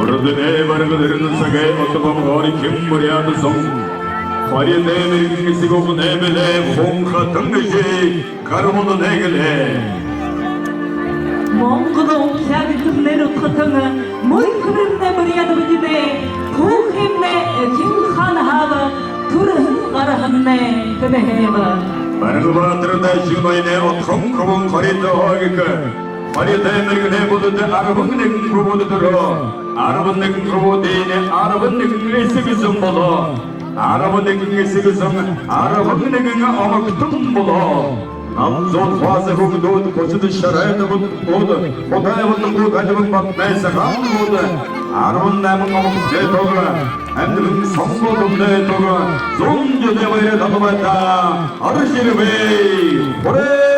Ordine vargılarının sage otoban gori kim buraya son. Fariye demir kisi kokun emele honka tangıcı karmodu negele. Mongol'un kâgıtımları katanı Moykırımda bir yadı gibi Kuhimne kim kan hava Turhın karahınne kıneheva Bargı batırda şunayne otkom kubun karita hoğika. Fariye demir ne bududu arabın nekin kubududur o. Arabın nekin kubu deyine arabın nekin esi bizim bulu. Arabın nekin esi bizim arabın nekin amaktım bulu. Namzol fazla hukudud koşudu şarayda budu. Otaya budu gacımın batmaysa kanlı budu. Arabın nemin amuk zey togu. Hem de bin sambodum zey togu. Zonca demayre tadımayda. Arışırı bey. Hurey!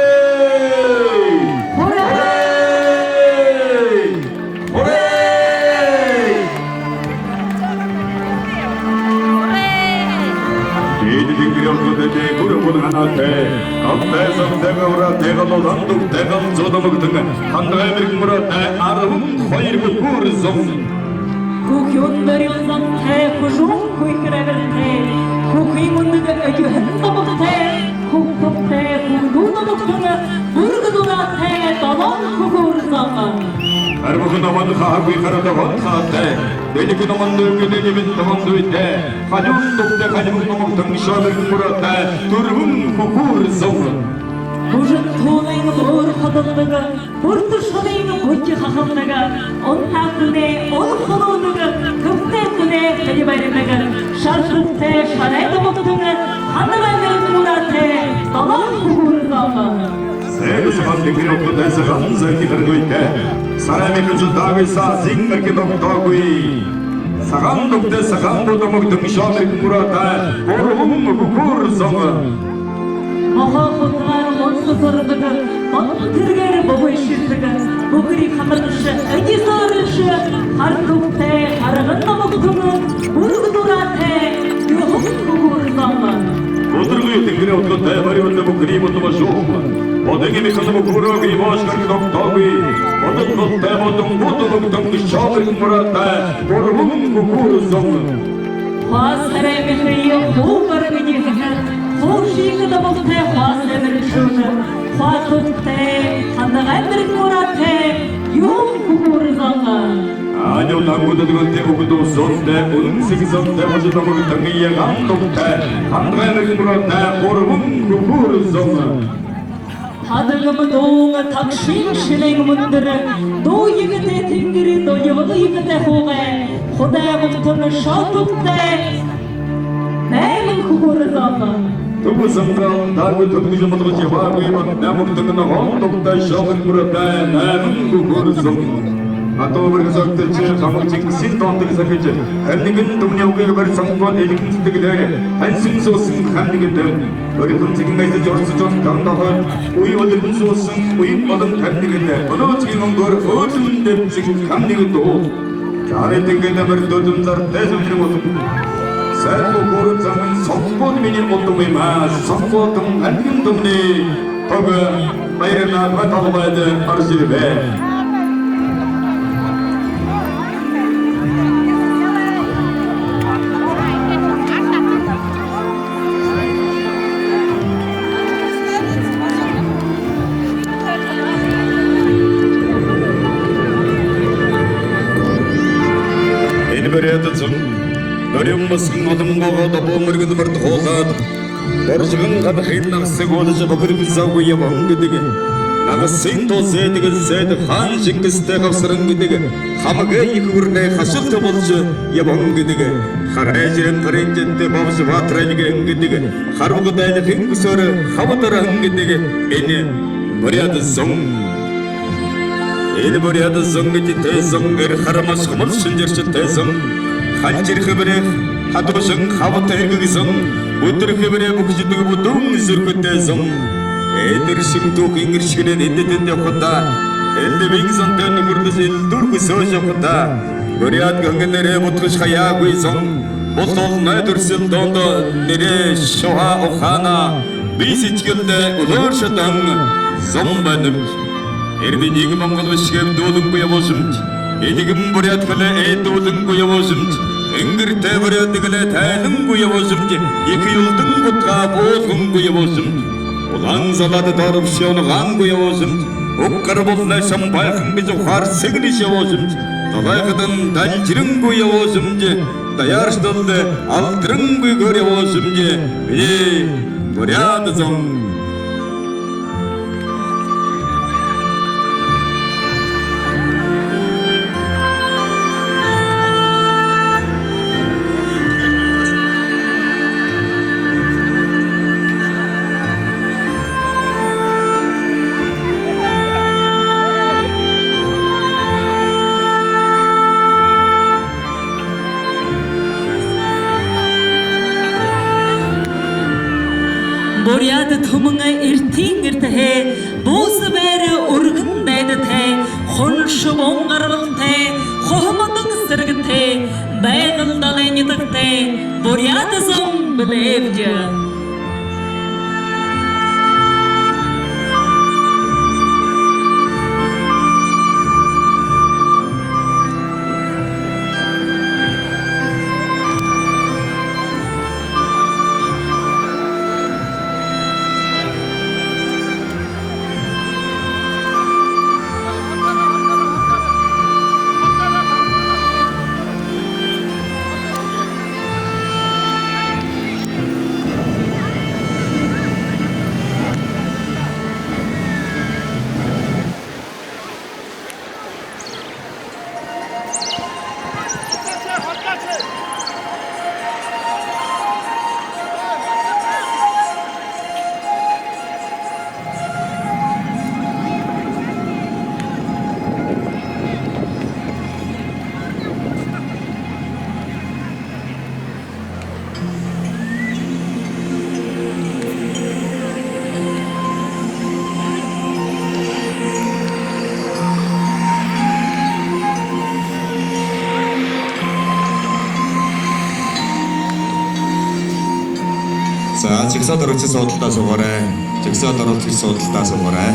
구름은 하나대 앞에서 내가 오라 내가 노산독 내가 조도목 등은 한가에 밀물어 내 아름은 화이르고 부르송 Kukyonları uzante Kujun kuykıreverte Kukuymunduga öcühün namukte Kuktupte kukdunamuktunga Burgudunate Dalan kukurzama Arabı namanı kahvi karada vantate Delik namanı güdelimin namanı ite Hacun dokte hacun namuktun şabir murate Turhun kukurzong Kujun tuğlayın doğru kadınlıga Burtuşalayın koçu hahamlıga On hakkıne on konuğluga Kıptetine hadi bayramlıga Şarkıpte şalay namuktunga Hanımayın murate Dalan kukurzama Sevgisiman dikini okul dense hamza ki kırgıyte Saraymi kızı dağıysa zingir ki doktoğuy Sakam dokte sakam budamuk dımşabik murata Korhum kukur zongu Maha kutlar monsu sorunduga Onu kırgır babu işirdiga Bukri kamarışı ögi sarışı Harkupte haragın namuktumu Burgudurate Yuhum kukur zongu Oturguyu dikini okul dayabari bu kri mutuma şoğuma Odegi mi kızımı kuru gibi başkar ki doktoğuy Odun dokte odun budumuk dımşabik murata Korhum kukur zongu Hasare mihriyo hukar gidi Hoşi kıdamukte hasre mirişunu Hasupte Handağa bir murate Yuhum kukur zongu 아니요 당구도 그건 대부분도 쏜데 음식이 쏜데 어제도 거기 당기에 감독대 한가에는 물었대 고르문 구구르 쏜 Hadırgımı doğuna takşin şileng mındırı Doğu yigite tingiri doğu yıvıgı yigite hoğe Hudaya muhtunu şatukte Neymin kukuru zama Tubu samkal dargı tutmucu mutlu cevabı iman Ne muhtununa hondukta şahın murat대 Neymin kukuru 쏜 Atau berkesan kamu cik sin tonton sakit. Hendikin dunia uke ber sangkot edikin sedek dere. Hansim sosin hendikin dem. Beri tum cik ngai sejor sejon kang dahan. Ui odin sosin ui odin hendikin dem. Ono cik nongor odin dem cik hendikin do. Kare tinggal ber dodun zar tezum jemot. Servo korun zaman sangkot minin otomi mas. Sangkot tum hendikin tum ni. Toga bayrena batal bayde arsiri be. Örümmesin adım boğada boğmurgunu bir toğad Barışığın qadı xeynaq segolıcı bakırgı zavgıya bağıngı digi Nağı sen toz edigi zeydi xan jingiste qavsırıngı digi Xamıgı iki ürne xaşıqta bolcı yabağıngı digi Xaray jiren qarenjette babısı vatırayıgı engı digi Xarbuğu daylı xingı sörü xavatırıngı digi Eni bıryadı zong Eni bıryadı zong iti tezong Eri xaramas xumur şincerşi tezong Hanjir xibirek, hatubasın xavatı egizong Budur xibirek uxujidugu budung zürkütezong Edirişim tuğ ingirişkinen endetende xuda Elde bengizong teni gurduz eldurgu soja xuda Göriyat göngenlere mutkuş xaya guizong Botol naydursil dondo nere şoha oxana Bisi çikilde ulur şatang zombanım Erdi negi mongol vişkep doğduk buya bolsum 이디금 버려 그래 에도든 구여보심지 앵그리 대버려 그래 대는 구여보심지 이그 율든 곳가 보든 구여보심지 Уланзалады дарып сионы ған көе өзім Оққары болна шамбайқын бізі қар сегіні ше өзім Далайқыдың дәлжірін көе өзім де Даяршдылды алтырын көе көре өзім де Міне көряды зың Боряды тұмыңа ертең ертіхе, босы бәрі ұрғын дәді тәй, қоншы оңғарылық тәй, қоғымының сіргі тәй, бәйғылдал әнетік тәй, боряды зың білевді. За жигсаа дөрөвчийн судалдаа суугаарай. Жигсаа дөрөвчийн судалдаа суугаарай.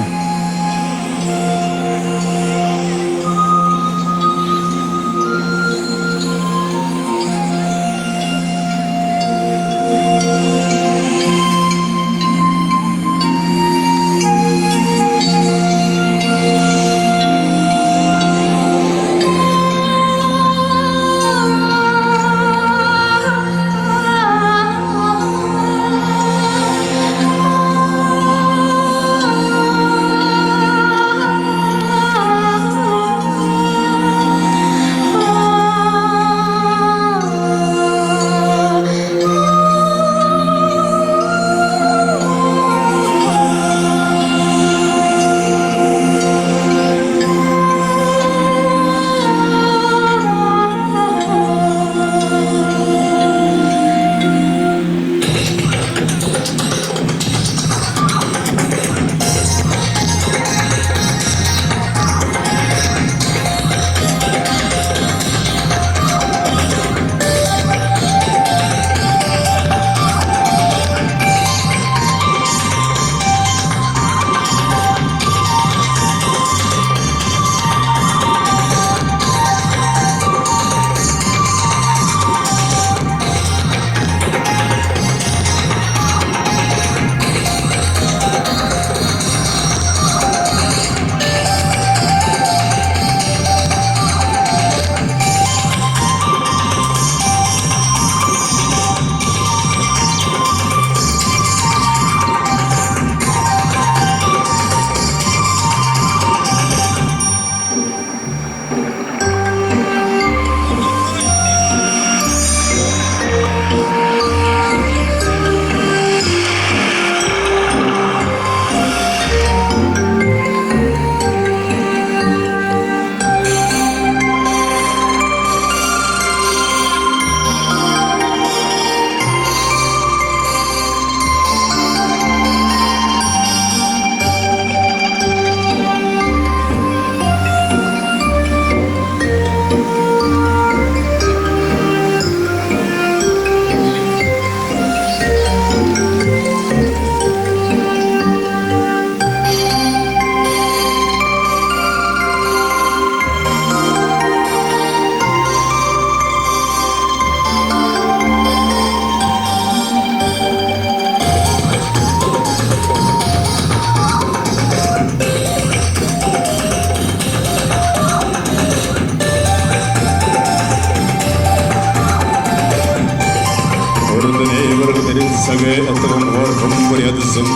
Sage atağım var kumburiyadısın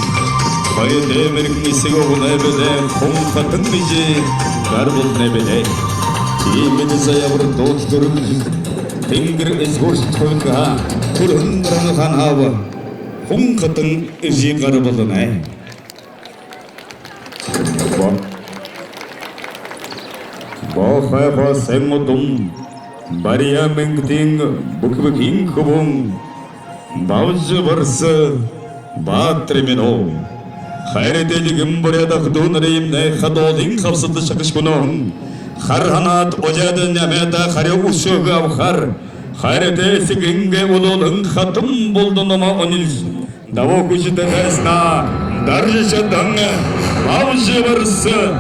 Kayı demerik nisigo nebede Kumfatın bici Garbul nebede Kimini sayabır dosturun Tengir ezgor tutkoyunga Kurun ranı kan hava Kumfatın izi garbulun ay Bo khayfa semudum Bariya mengting Bukbking kubum Bavcı varsı Batrimino Hayreteli gümburiyada hudunarayım ne Khadodin kapsıdı şakış kunun Kharhanat ocadı nemeda Khari usuğu avkhar Hayrete siginge ululun khatım buldun ama onil Davo kuşita desna Darjışa dange Bavcı varsı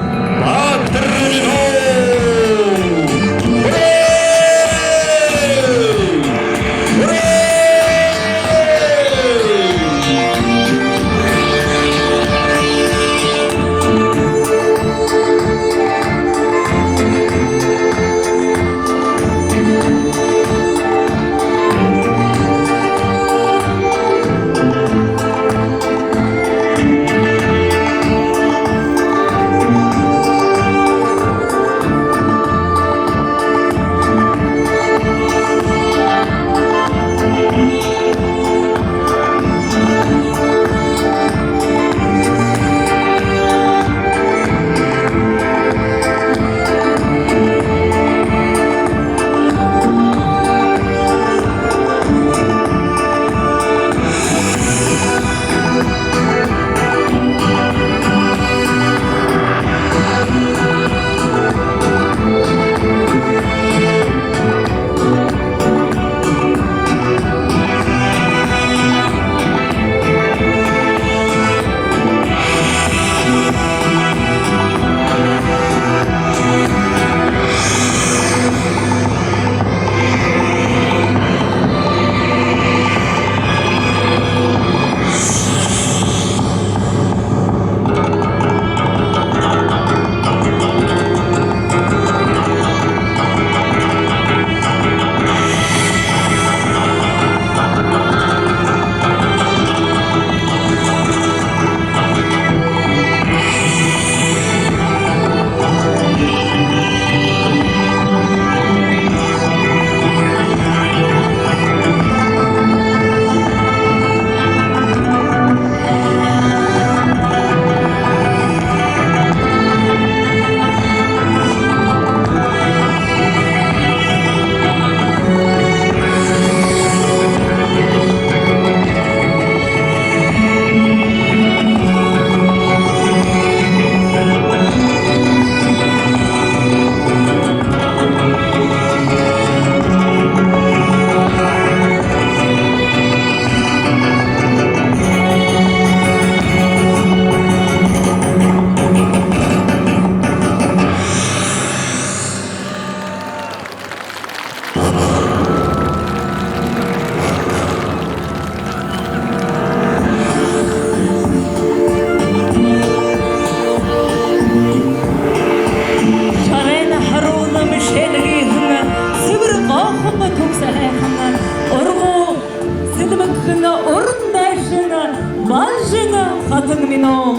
Batrimino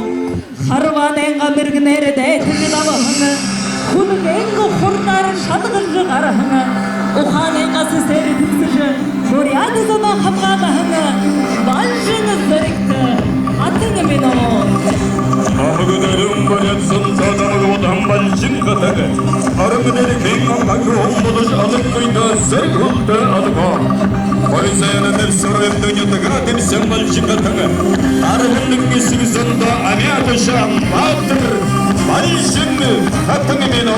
Harvanenga birgnere de tibabahını Kunugengo kurnar şadgıncı garahını Uhanenga sesleri tipsişi Şuryanı zona hapqabahını Balcını zırıktı Atını mino Ahgıdarım bayatsın sadamı odam balcın katağı Argıdarı kengan kakı ombuduş alıp kıyda zırgıldı adıma Koyzayanıdır sırrım dönüyatıga demsem balcın katağı Argınlık kesigisinde amiyatışam batır Balcın katını mino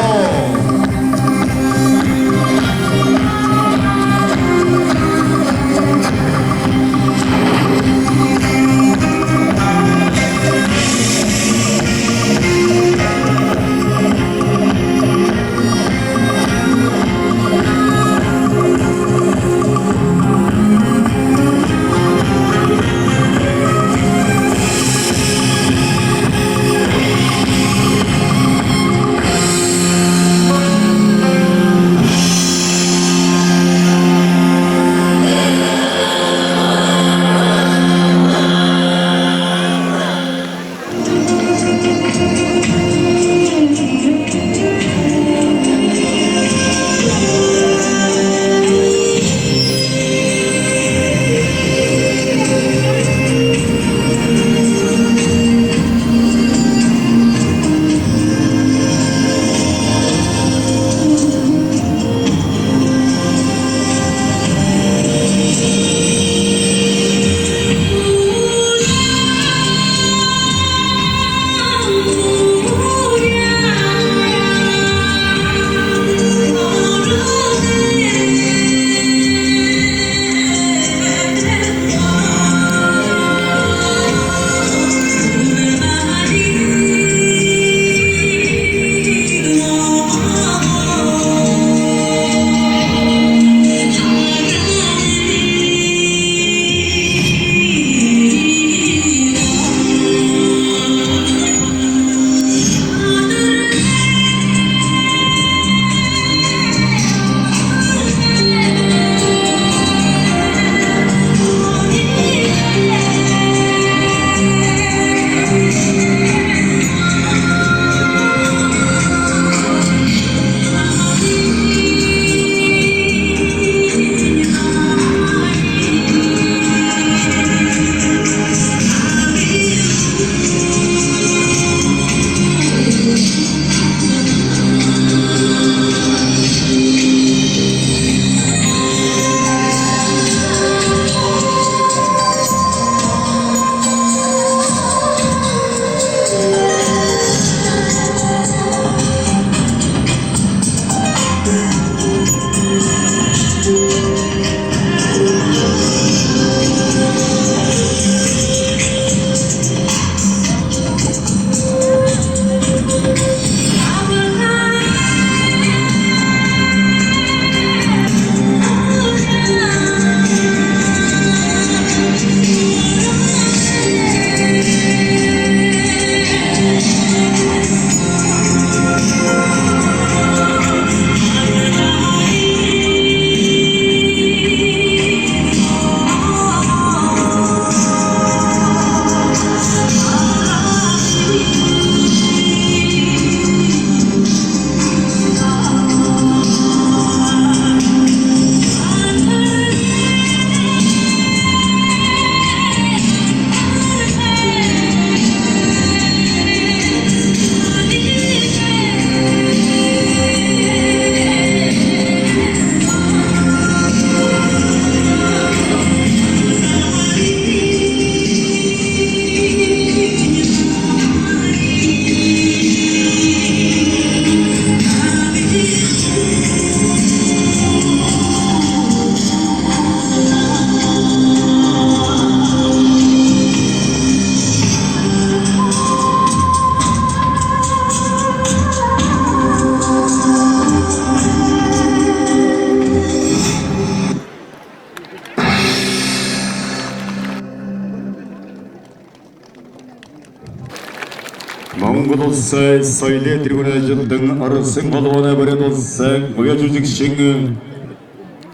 olsa söyle tribünacımdın arasın balvana beren olsa Koya çocuk şingin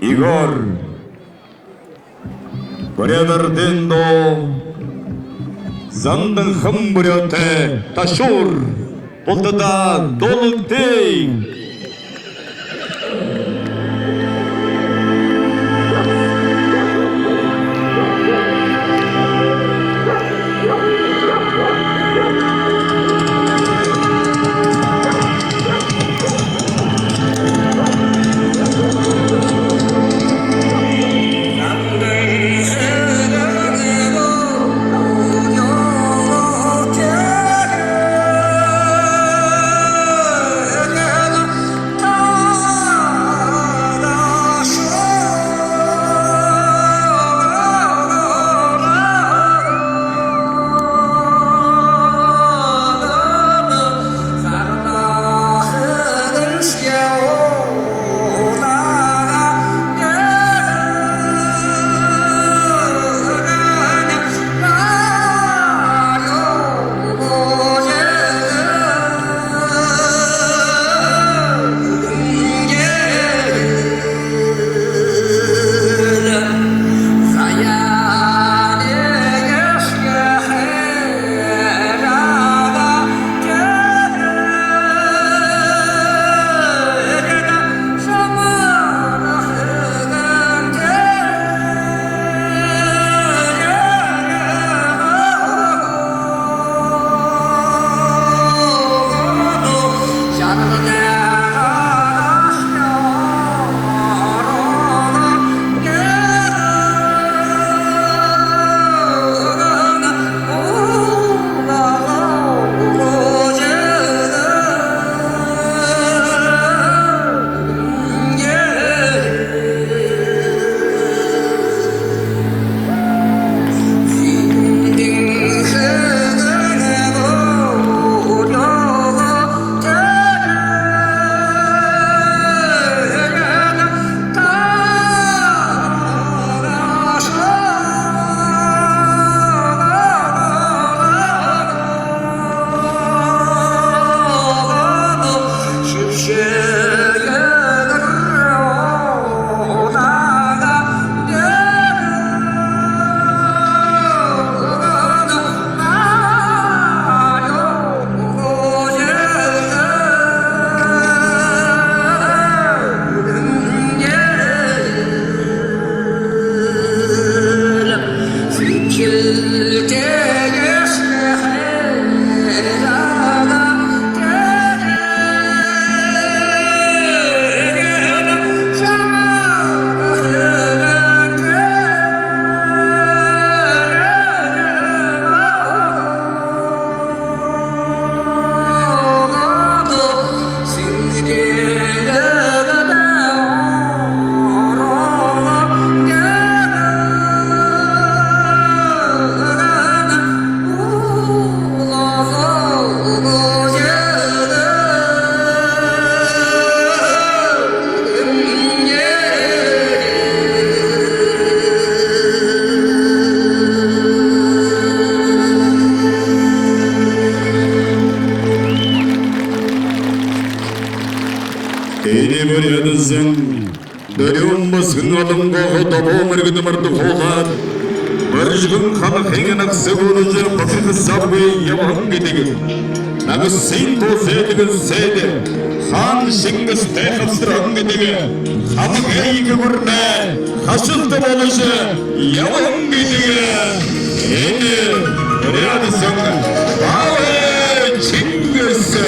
Igor Koreadarden do Zandın hım buryote taşur Poltada doluk dey Dönüyorum basın adımda Tabağım ırgıdım artık oğlan Barışkın kanı hengenak sevulucu Bakırkı sabı yavahın gidigin Nağız sen tozedigin seydi Хан şingis tehapsırağın gidigin Hamı geygi vurne Haşıltı oluşu yavahın gidigin Eni riyadi sanın Ağabey çingisi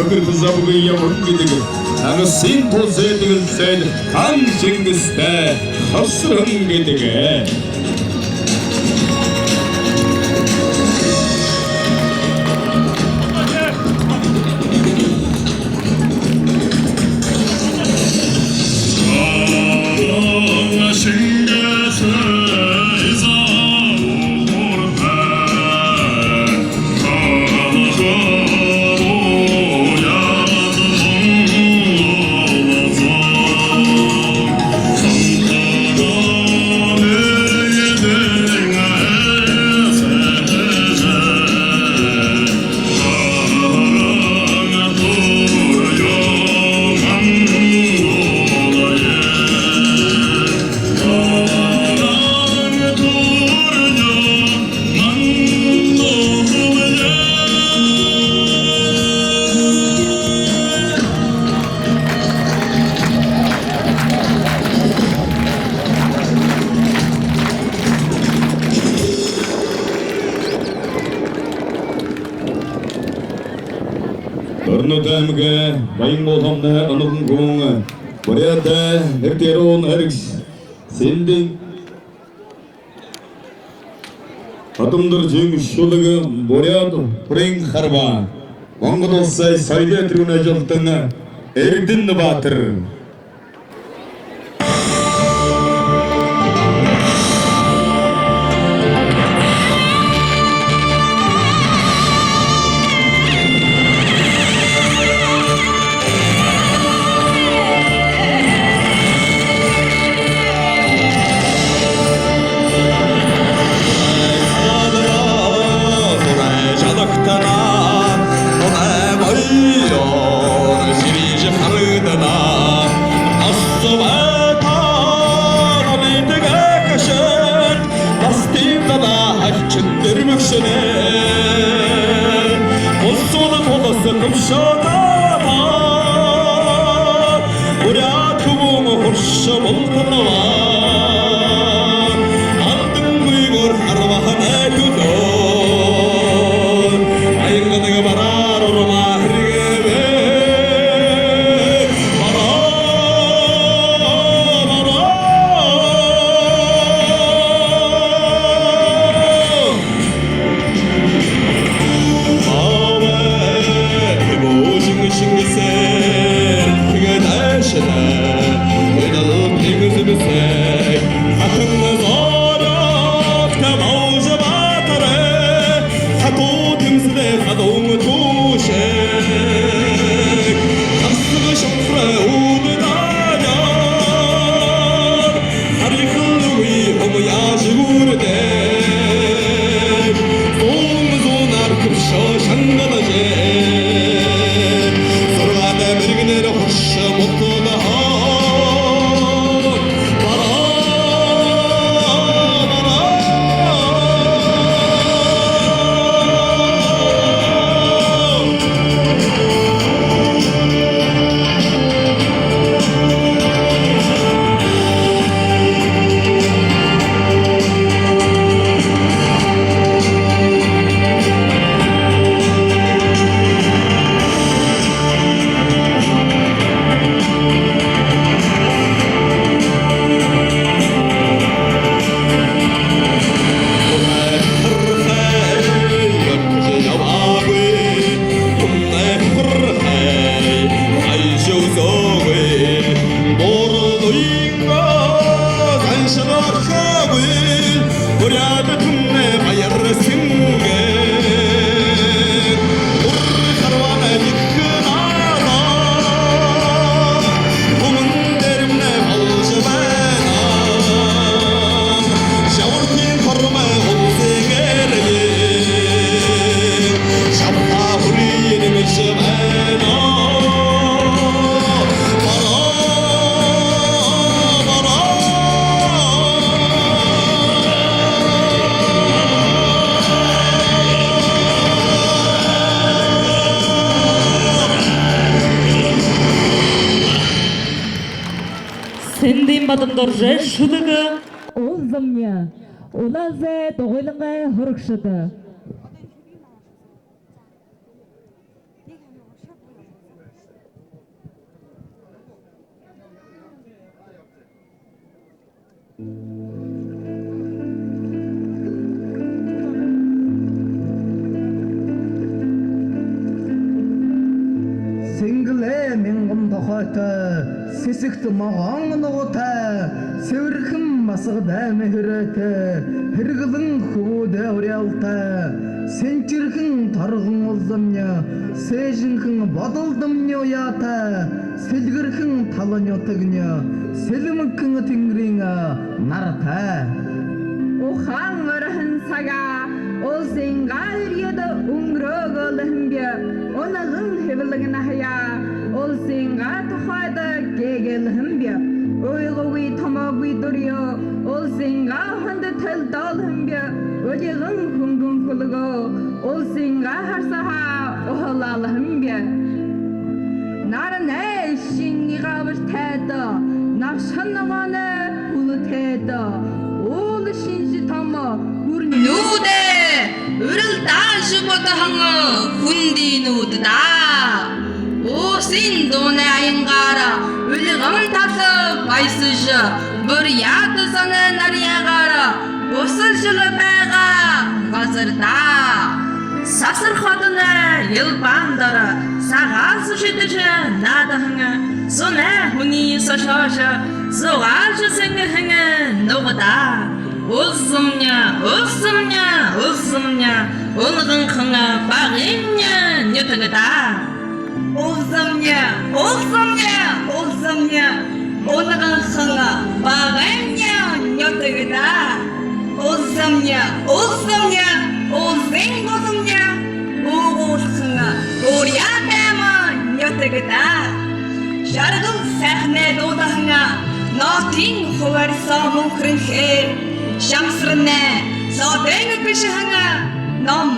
bakır zabıgı yaman gidige. Naga sin toze digin sen kan Cengiz'de hasırın gidige. Örnödemge bayın bolhamda anıgın kuğunga Buraya herkeron eriks Sendin Adımdır jeng şulugu buraya Pring harba Vangı dolsay sayda tribuna joltanga Ergdin batır Sendin badımdır je şudugu ozımya. Ola ze doğuyluğa hırıkşıdı. Синглэ мянган тохойтой сэсэгт могон ноготой сэвэрхэн масгадай мэхрэтэй хэрэглэн хөвөдэ урялтай сэнчирхэн торгон улзамня сэжинхэн бодолдомнё яатай сэлгэрхэн таланётагня сэлмэнхэн тэнгэрийн нартай Ухан өрхөн сага улсын галерьяд өнгөрөөгөлхөнбө оногын хэвлэгэн хаяа улсын тухайд гэгэлхөнбө ойлгүй томоогүй дөрё улсын хонд төлдөлхөнбө өдөгөн хүнгүн хөлгөө улсын харсаха ohолалхөнбө нарнэ шингавэр тайда навшаннагоне үлтэйда Ол шинжи томо Нүдэ үрэл дааш бодохоо хүндий нүдда Усын дууны аянгаараа үлгэн тас баясж бүр яд санаа нарьягаараа өсөлж байгаа газарда Сасар хотны елбандара сагаас шидэж надахан сонэ хүний сошош зугаалж сэнгхэн нугда Усмня улган хана багиня нютагда Усмня улган хана багиня нютагда Усмня улзингусмня угулхна урятама нютагда Шаргал сахне дудахна Нотин хуварса мөнхрэнхэ Шамсрэнэ содэнг бишхана ном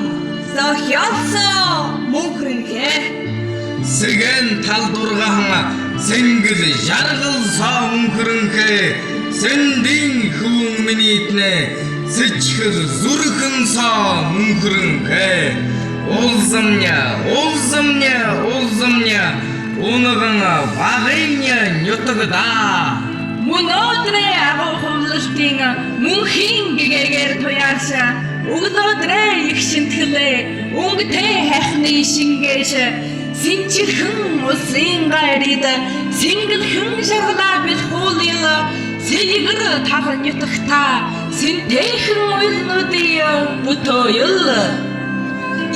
сохёсо мөнхрэнхэ Сэгэн талдургахна сэнгэл жаргал соо мөнхрэнхэ Сэндин хүн минитнэ сэчхэр зүрхэн соо мөнхрэнхэ Улзамня Унаган багиня нютагда Өнөөдрөө агуулгын мөнхийн гэгээр туяарса өгнөөдрөө их шинтгэлээ өнгөтэй хайхны шингээш синчирхэн усын гайрид сингэлхэн шаргалаа бил хуулила сэлгэр тахын ютагта синтэхэн уйлнуудын бүтөөйл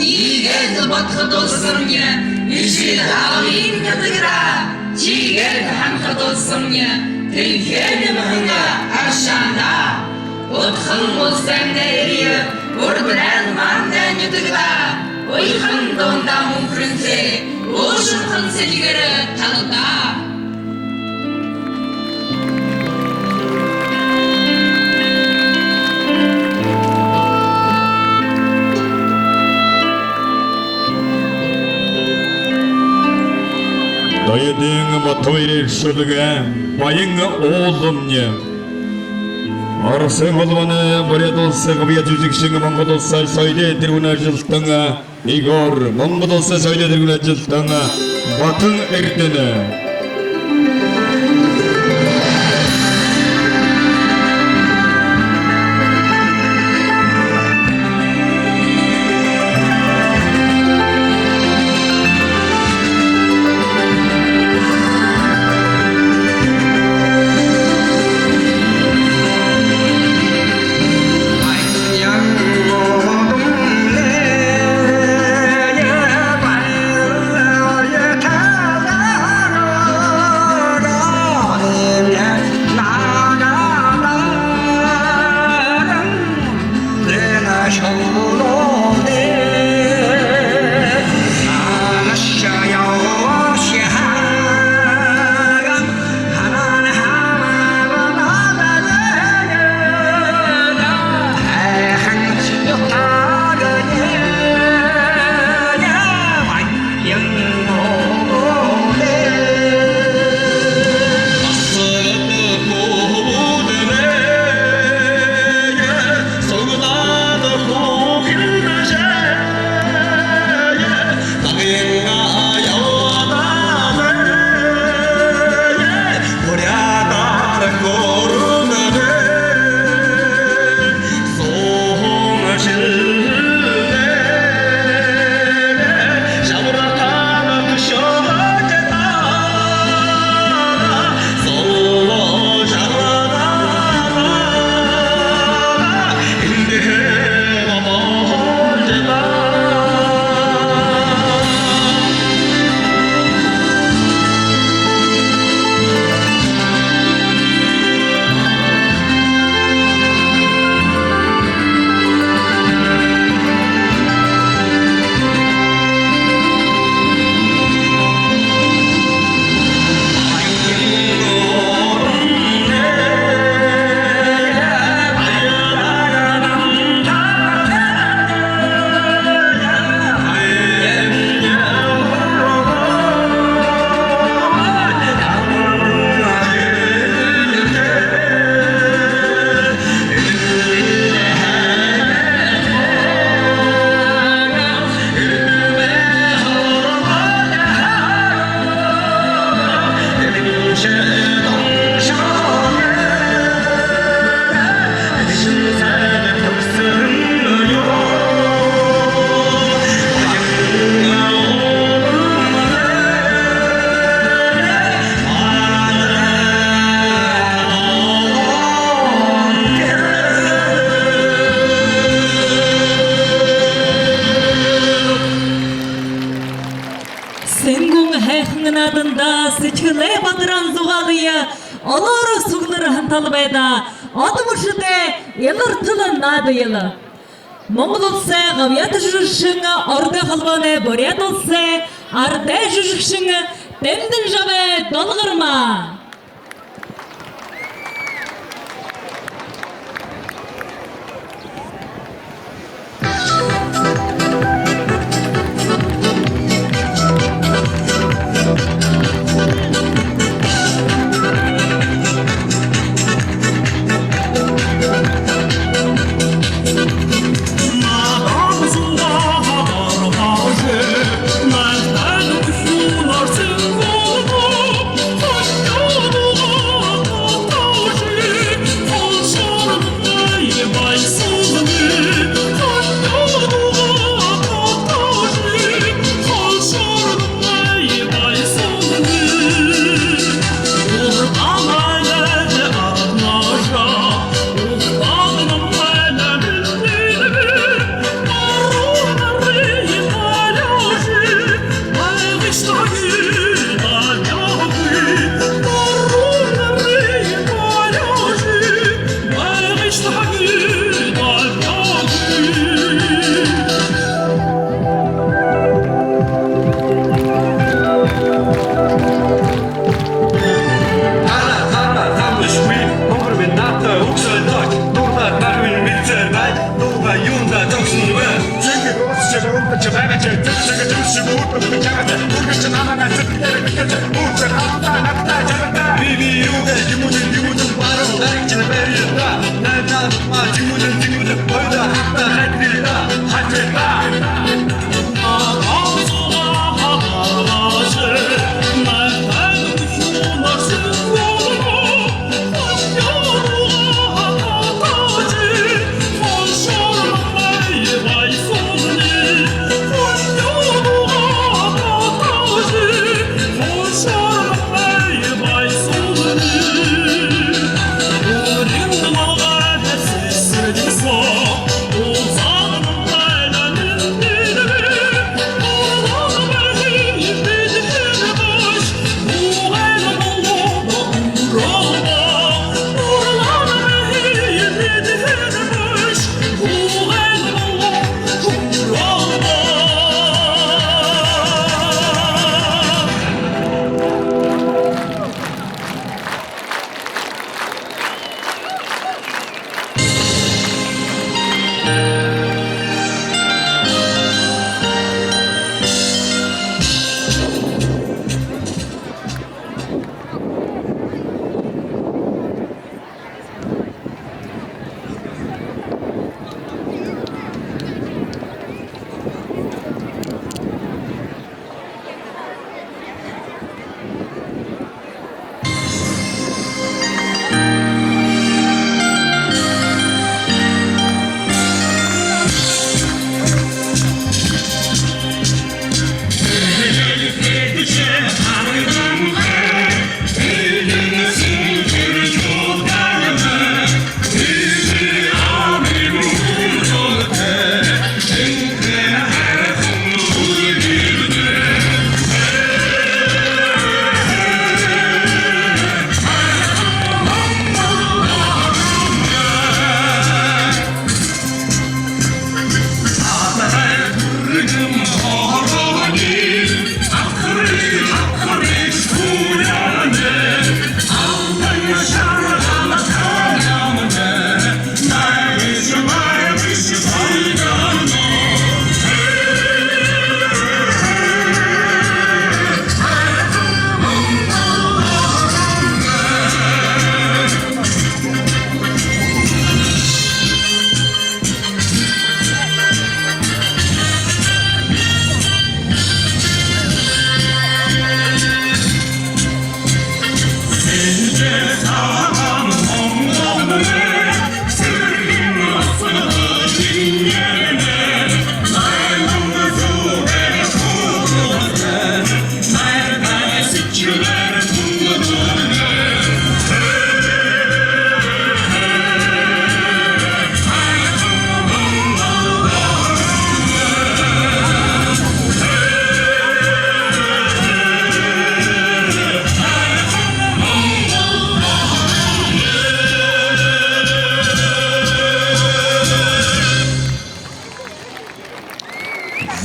игээд батхад улсамня ижил авин ятагра чигээд хамхад улсамня Тэнхэнэ мэнга аршанда Утхан улсамнэрия Урбрэн мандэн ютагда Уйхан донда мөнхрэнхэ Ушурхан сэлгэр талда 너희들 모토일 수드가 바잉 오lumnya Арсы болваны бұрядылсы ғыбия жүзікшіңі мұңғыдылсы сөйле діргіна жылтыңа Игор мұңғыдылсы сөйле діргіна жылтыңа Батың әрдені олар суглары ханталбайда, аты бұршыды, елір тылын нады елі. Моңғол олсы ғавияты жүрішіңі орды қалбаны бөрет олсы, арды жүрішіңі дәмдің жабы долғырма.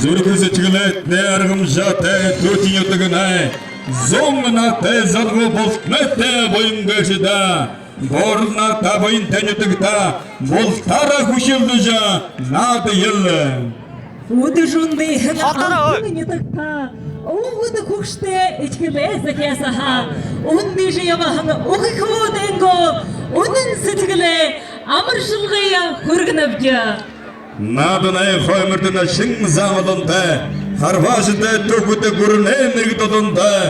Зүрхэс чиглээд нэргëm жатай төтийн ятгнай. Зомна тэзалго болтмэтэй боингашда. Борна табын тэнэтгта болтара хушилдужа над ел. Удажунды не такта. Уд хуште ичгэлээс ясаха. Унды жиямахан ухихудэнго. Унэн сэтгэлээ амаршилгая хүргэнавжа. Наднай хоймэрдэн шин замалантай харваштай төгөд гүрнэ мэрэгдодонтай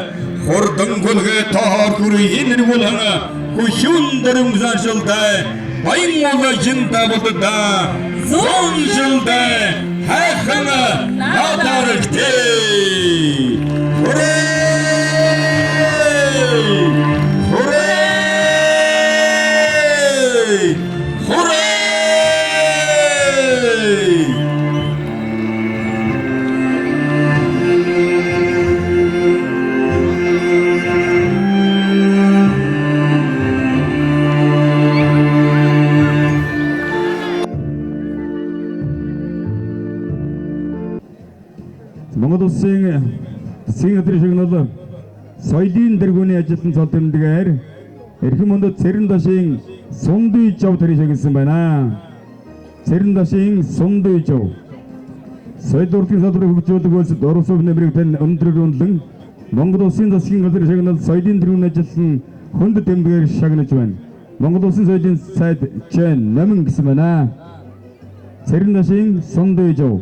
хурдан гүлгэ тоор хүрийн нэргүүлхана хүшүн дэрм зашилтай баянга жинта бодда зонжилтай хайхана надархтэй Монгол улсын засгийн газрын шагналыг соёлын дэргүүний ажилтан цол тэмдгээр эрхэм мөндөд цэрэн дашийн сунды жав тэрийг шагнасан байна. Цэрэн дашийн сунды жав. Соёл урлагийн салбарын хөгжүүлэлт үйлсэд Орос улсын нэмрийг тань өндрөөр үнэлэн Монгол улсын засгийн газрын шагнал соёлын дэргүүний ажилтан хүнд тэмдгээр шагнаж байна. Монгол улсын соёлын сайд Чэн Намин гэсэн байна. Цэрэн дашийн сунды жав.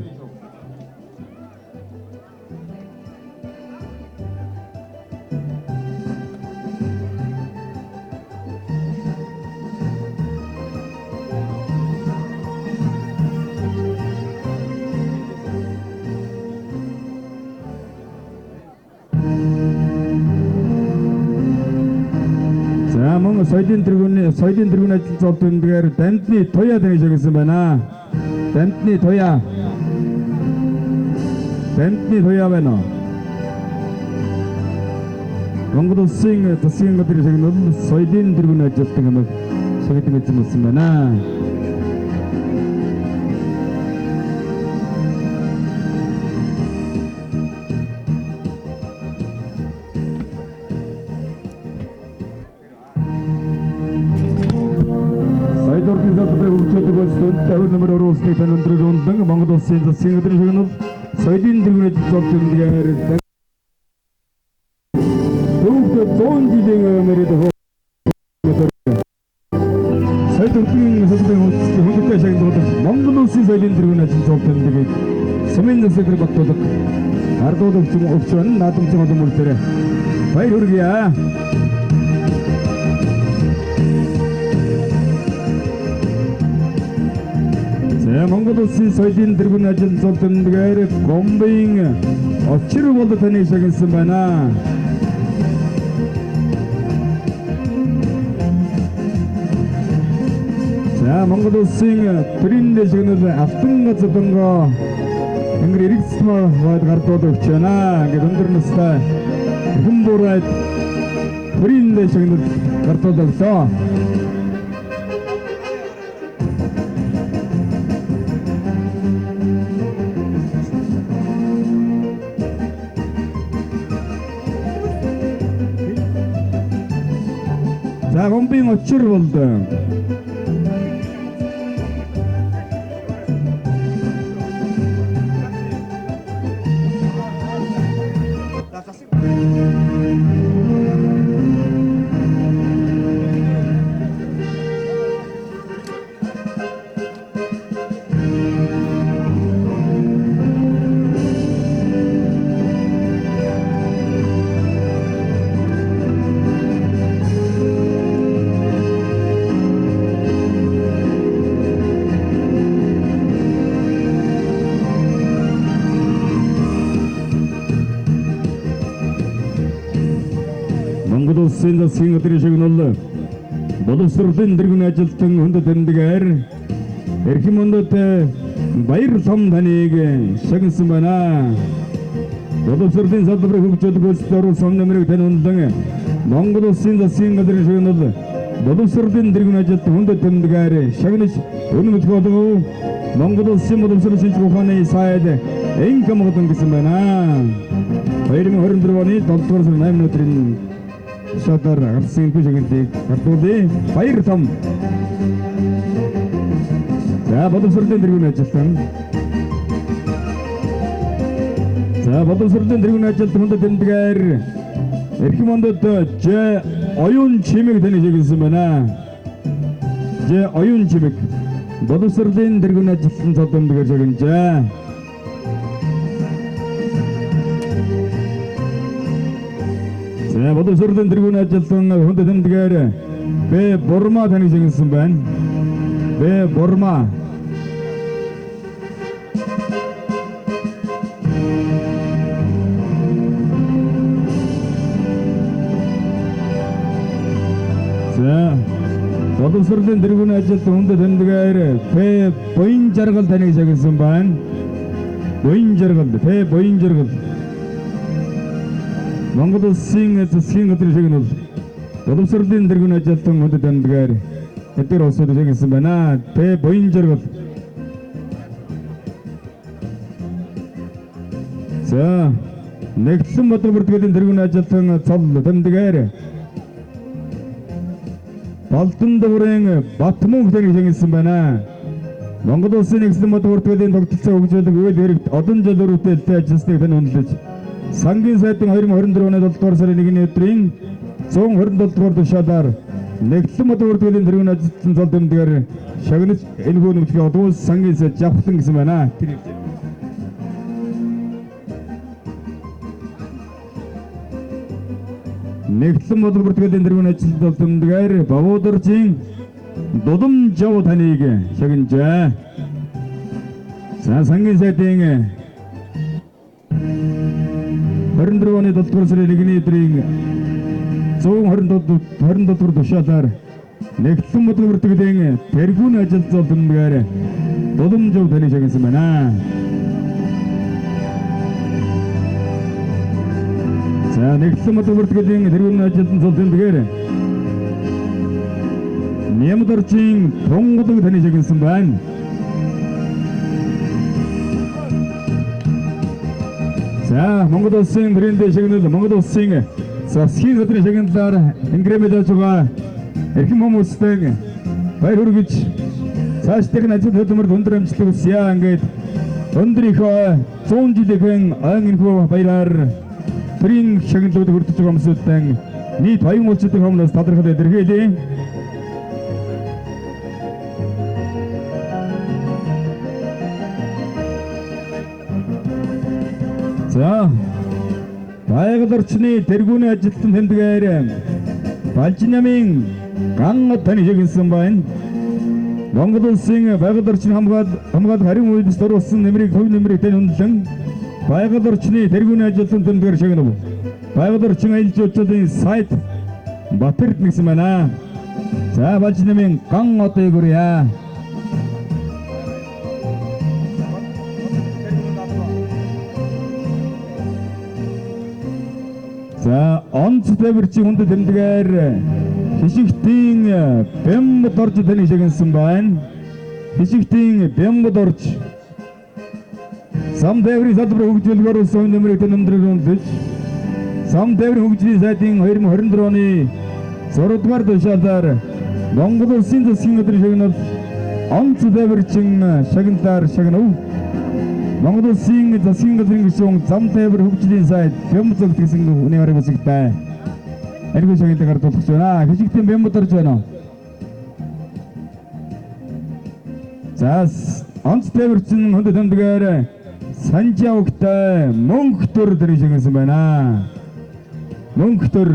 Мөн соёлын дэргүүний ажил зов тэмдгээр Дамтны Туяа тэрийг шагнасан байна. Дамтны Туяа байна. Монгол улсын засгийн газрын шагнал соёлын дэргүүний ажилтан хамаг шагнасан байна. Номер Оросны таньдрыг ундан Монгол улсын засгийн газрын шагнал соёлын дэргүүний ажил зов тэмдгээр бүгд 100 жилийн өмнөд соёл урлагийн салбарын хөгжлийн шагналууд Монгол улсын соёлын дэргүүний ажил зов тэмдгийг сумын засгийн багтуулах ардууд өгч байна. Наадамцсан олон мөрөөр баяр хүргэе. Монгол улсын соёлын дэргүүний ажил зов тэмдгээр Гомбын очир болд таныг шагнасан байна. Монгол улсын төрийн шагнал алтан газбанго Тэнгэр эргэцмөр гардууд өгч байна. Ингээд өндөр настай эрхэм бурайд төрийн шагнал гардууд өгсөө. Гомбын очир болд. Монгол улсын засгийн газрын шагнал боловсролын дэргүүний ажилтан хүнд тэмдгээр эрхэм мөндөд баяр том таныг шагнасан байна. Боловсролын салбарын хөгжүүлэлт үйлсэд Орос улсын нэмрийг тань үнэлэн Монгол улсын засгийн газрын шагнал боловсролын дэргүүний ажилтан хүнд тэмдгээр шагнаж өнөмж болов Монгол улсын боловсролын шинжилгээ ухааны сайд Энка моготон гэсэн байна. 2024 оны 7-р сарын 8 өдрийн шатаар гарсан бүжигэндийг гартуулъя. Баяр том. За боловсролын тэргүүн ажилтан. За боловсролын тэргүүн ажилтан хүндэт тэмдгээр эрхэм мондод Ж оюун чимэг тань хийгсэн байна. Ж оюун чимэг боловсролын тэргүүн ажилтан цол тэмдгээр шагнажээ. За боловсролын тэргүүн ажилтан хүндэт тэмдгээр Б Бурма тань хийгсэн байна. Б Бурма. За боловсролын тэргүүн ажилтан хүндэт тэмдгээр Б Буян жаргал тань хийгсэн байна. Буян жаргал, Б Буян жаргал. Монгол Улсын засгийн газрын шагнал боловсролын тэргүүн ажилтан хүндэт тэмдгээр хэдэр усууд хийгсэн байна. Б Буян жаргал. За нэгтлэн бодлого бүртгэлийн тэргүүн ажилтан цол тэмдгээр Балтан дүүрэн Батмунх тань хийгсэн байна. Монгол Улсын нэгтлэн бодлого бүртгэлийн тогтолцоо хөгжүүлэх үйл хэрэгт олон жил өрөвдөлтэй ажилласныг тань үнэлж Сангийн сайдын 2024 оны 7-р сарын 1-ний өдрийн 127 дугаар тушаалаар нэгтлэн бодлого бүртгэлийн тэргүүн ажилтан цол тэмдгээр шагнаж энэхүү нөхцөлийг одуул сангийн сайд жавхлан гэсэн байна. Нэгтлэн бодлого бүртгэлийн тэргүүн ажилтан цол тэмдгээр Бавуударжийн Дулам Жав таныг шагнажээ. За сангийн сайдын 24 оны 7-р сарын 1-ний өдрийн 127 дугаар тушаалаар нэгтлэн бодлого бүртгэлийн тэргүүн ажилтан цол тэмдгээр Дулам Жав таныг шагнасан байна. За нэгтлэн бодлого бүртгэлийн тэргүүн ажилтан цол тэмдгээр Нямдарчийн Тунгалаг таныг шагнасан байна. За Монгол Улсын брэндээ шагнал Монгол Улсын засгийн газрын шагналаар ингрэмэдэж байгаа эрхэм хүмүүстэн баяр хүргэж цаашдын ажил хөдөлмөрт өндөр амжилт хүсье ингээд өндөр их 100 жилийн ангинхүү баяраар төрийн шагналууд хүртэж байгаа хүмүүсийн нийт баян улсуудын өмнөөс талархал илэрхийлье. За байгаль орчны тэргүүн ажилтан тэмдгээр Балжинамын ган тань хийгсэн байна. Монгол Улсын байгаль орчны хамгаалах харин үйлс дөрвсөн нэмрийг төв нэмрийг тань үнэлэн байгаль орчны тэргүүн ажилтан тэмдгээр шагнав. Байгаль орчин аялал жуулчлалын сайт Батэрд нэгсэн байна. За Балжинамын ган одоо игүрье. За онц төвөрчийн хүндэт тэмдгээр хишигтийн Бямбад орж тань шагнасан байна. Хишигтийн Бямбад орж сам тээврийн салбар хөгжүүлгээр улсын нэмрийг тань өндрөөр үнэлж сам тээврийн хөгжлийн сайдын 2024 оны 6 дугаар тушаалаар Монгол Улсын засгийн газрын шагнал онц тээвэрчин шагналаар шагнав. Монгол Улсын засгийн газрын гишүүн зам тээвэр хөгжлийн сайд Бямбад гэсэн үний хараг үсэгтэй. Эргүү шагналыг гардуулах байна. Хишигтийн Бямбад орж байна. За онц тээвэрчин хүндэт тэмдгээр Санжаавгтай мөнх төр тань шагнасан байна. Мөнх төр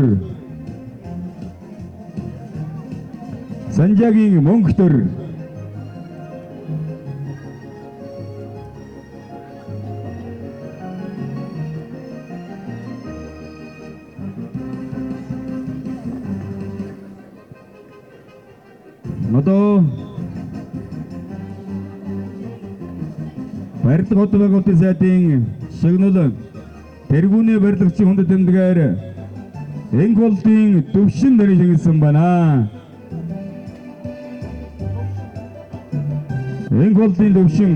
Санжаагийн мөнх төр одоо барилга хөтөлбөрийн сайдын шагнал тэргүүний барилгачийн хүндэт тэмдгээр Энголтын төвшин тань шагнасан байна. Энголтын төвшин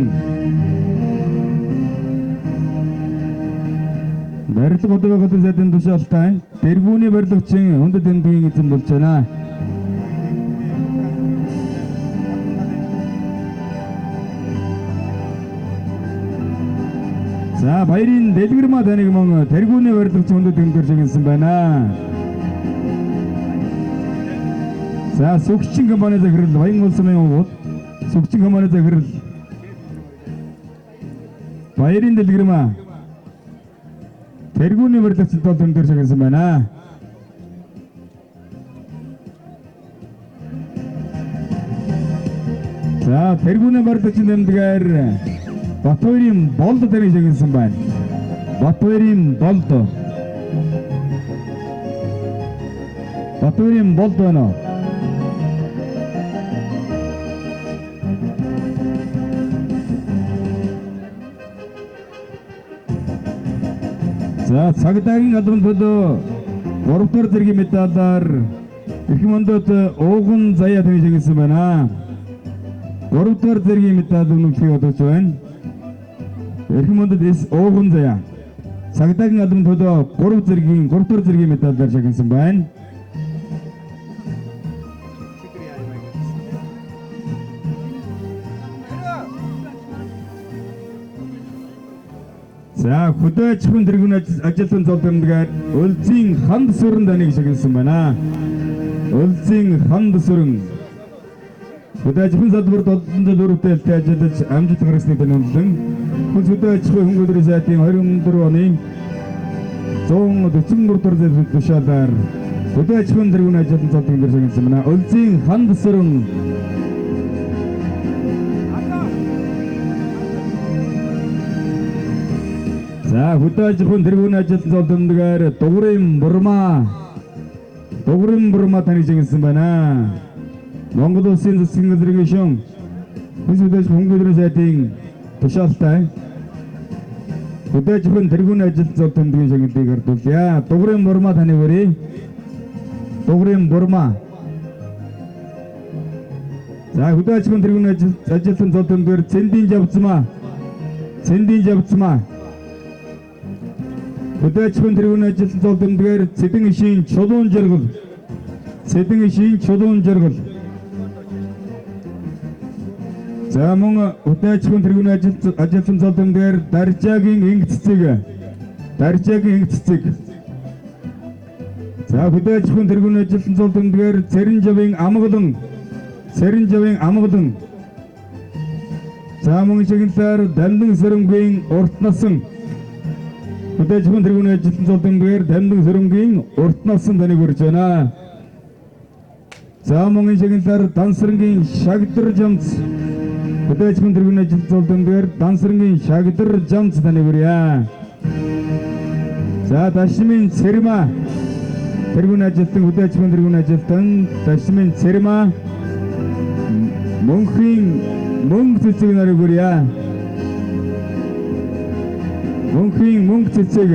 барилга одоо байгаа сайдын тушаалтай тэргүүний барилгачин өндөд тэмдгийн эзэн болж байна. За баярын дэлгэрмаа таныг мөн тэргүүний барилгачин өндөд тэмдгэр шигсэн байна. За сүгчин компани захирал Баян улсын хувьд сүгчин компани захирал баярын дэлгэрмаа тэргүүний барилгачин тол тэмдгэр шигсэн байна. За тэргүүний барилгачин тэмдгээр Батбаярын болд таныг шигсэн байна. Батбаярын болд. Батбаярын болд байна. За цагдаагийн албан төлөө 3 дахь зэргийн медалаар их мондод ууган заяа тань шигсэн байна. 3 дахь зэргийн медаль өнөختийг одож байна. Их мондод ууган заяа. Цагдаагийн албан төлөө 3 дахь зэргийн медалаар шигсэн байна. За хөдөөж хүн тэргүүн ажилтан зол тэмдгээр Өлзийн ханд сүрэн таныг шигсэн байна. Өлзийн ханд сүрэн хөдөөж хүн салбарт олон жил өрөвдөлтэй ажиллаж амжилт гаргасныг танилцсан. Хүн хөдөөж хүн хөнгөлрийн сайтын 24 оны 143 дугаар зэвсэг тушаалаар хөдөөж хүн тэргүүн ажилтан зол тэмдгээр шигсэн байна. Өлзийн ханд сүрэн За хөдөөж хүн тэргүүн ажилтан зол тэмдгээр Дугрын Бурма таныг шигсэн байна. Монгол улсын засгийн газрын гишүүн хөдөөж хөнгөлрийн сайтын тушаалтай хөдөөж хүн тэргүүн ажилтан зол тэмдгийн шигнэлийг ардуулъя. Дугрын Бурма таны хүрээ. Дугрын Бурма. За хөдөөж хүн тэргүүн ажилтан зол тэмдгээр Цэндийн Жавцмаа хөдөөж хүн тэргүүн ажилтан зол тэмдгээр Цэдэн ишийн Чулуун Жаргал. За мөн хөдөөж хүн тэргүүн ажилтан зол тэмдгээр Даржаагийн Инг цэцэг. За хөдөөж хүн тэргүүн ажилтан зол тэмдгээр Цэрэнжавын Амгалан. За мөн шигнэлээр Дамдан Сөрөнгийн Урт насан. Хөдөөж хүн тэргүүн ажилтан зол тэмдгээр Дамдан Сөрөнгийн Урт насан таныг хүрч байна. За мөн шигнэлээр Дансрангийн Шагдар Жамц. Хөдөөж хүн тэргүүн ажилтан зол тэмдгээр Дансрангийн Шагдар Жамц таныг хүрье. За Дашмын Цэрэма тэргүүн ажилтан хөдөөж хүн тэргүүн ажилтан Дашмын Цэрэма мөнгө цэцэг нарыг хүрье. Мөнгө цэцэг.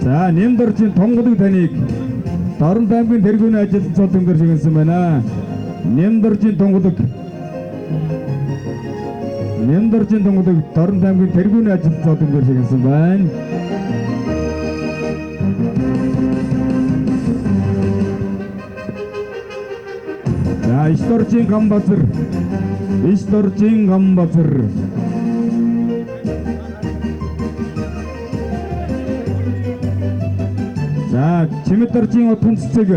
За Нэмдоржийн Тонголог таныг Дорн аймгийн тэргүүн ажилтан зол тэмдгээр шигсэн байна. Нэмдоржийн Тонголог Дорн аймгийн тэргүүн ажилтан зол тэмдгээр шигсэн байна. За Ишдоржийн Гамбазар. За Чимэдоржийн Утган цэцэг.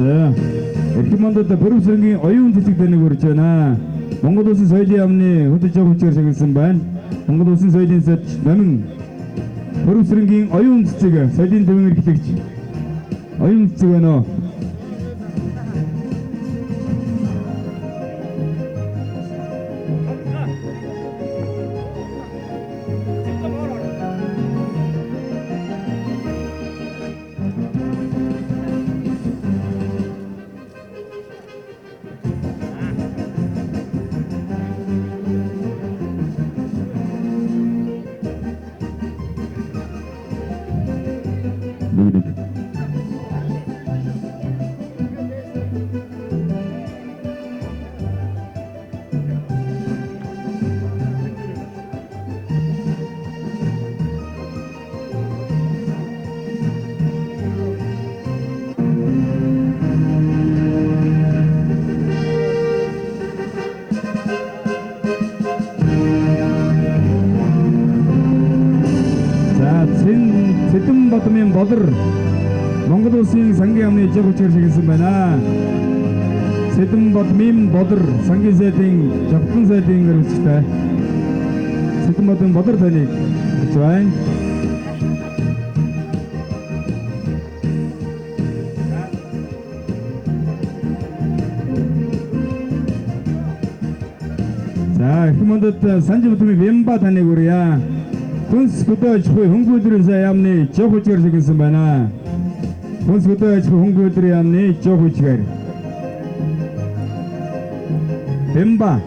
있어요. 이렇게 만들었다 버릇스러운 어려운 지식 되는 거 그렇잖아. Монгол улсын соёлын яамны хөдөлж явах хүчээр шагнасан байна. Монгол улсын соёлын намын бөрөвсрэнгийн оюун цэцэг соёлын төвийн эрхлэгч оюун цэцэг байна уу? Сэдэнбатмын болор Монгол улсын сангийн яамны жиг хүчээр шагнасан байна. Сэдэнбатмын болор сангийн сайдын жавхан сайдын гэрэлцтэй. Сэдэнбатмын болор таныг хэлж байна. За хэмэдэд Санжибатмын Вемба таныг хүрье. Хүнс хөдөөж буй хөнгөөдрийн яамны жиг хүчээр шагнасан байна. Хүнс хөдөөж буй хөнгөөдрийн яамны жиг хүчээр. Вемба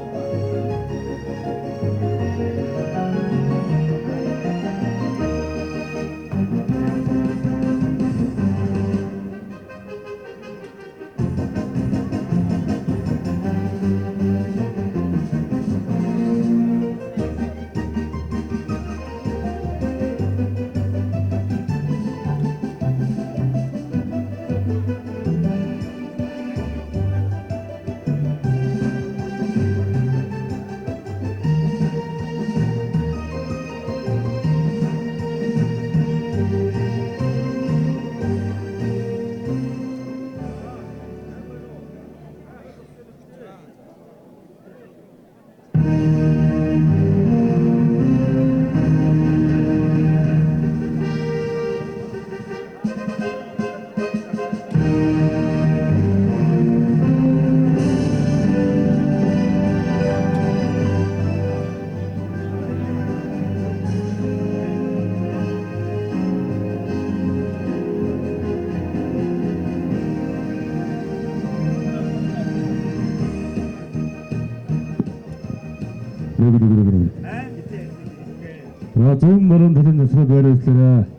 좋은 말은 되는 것으로 배려했으라.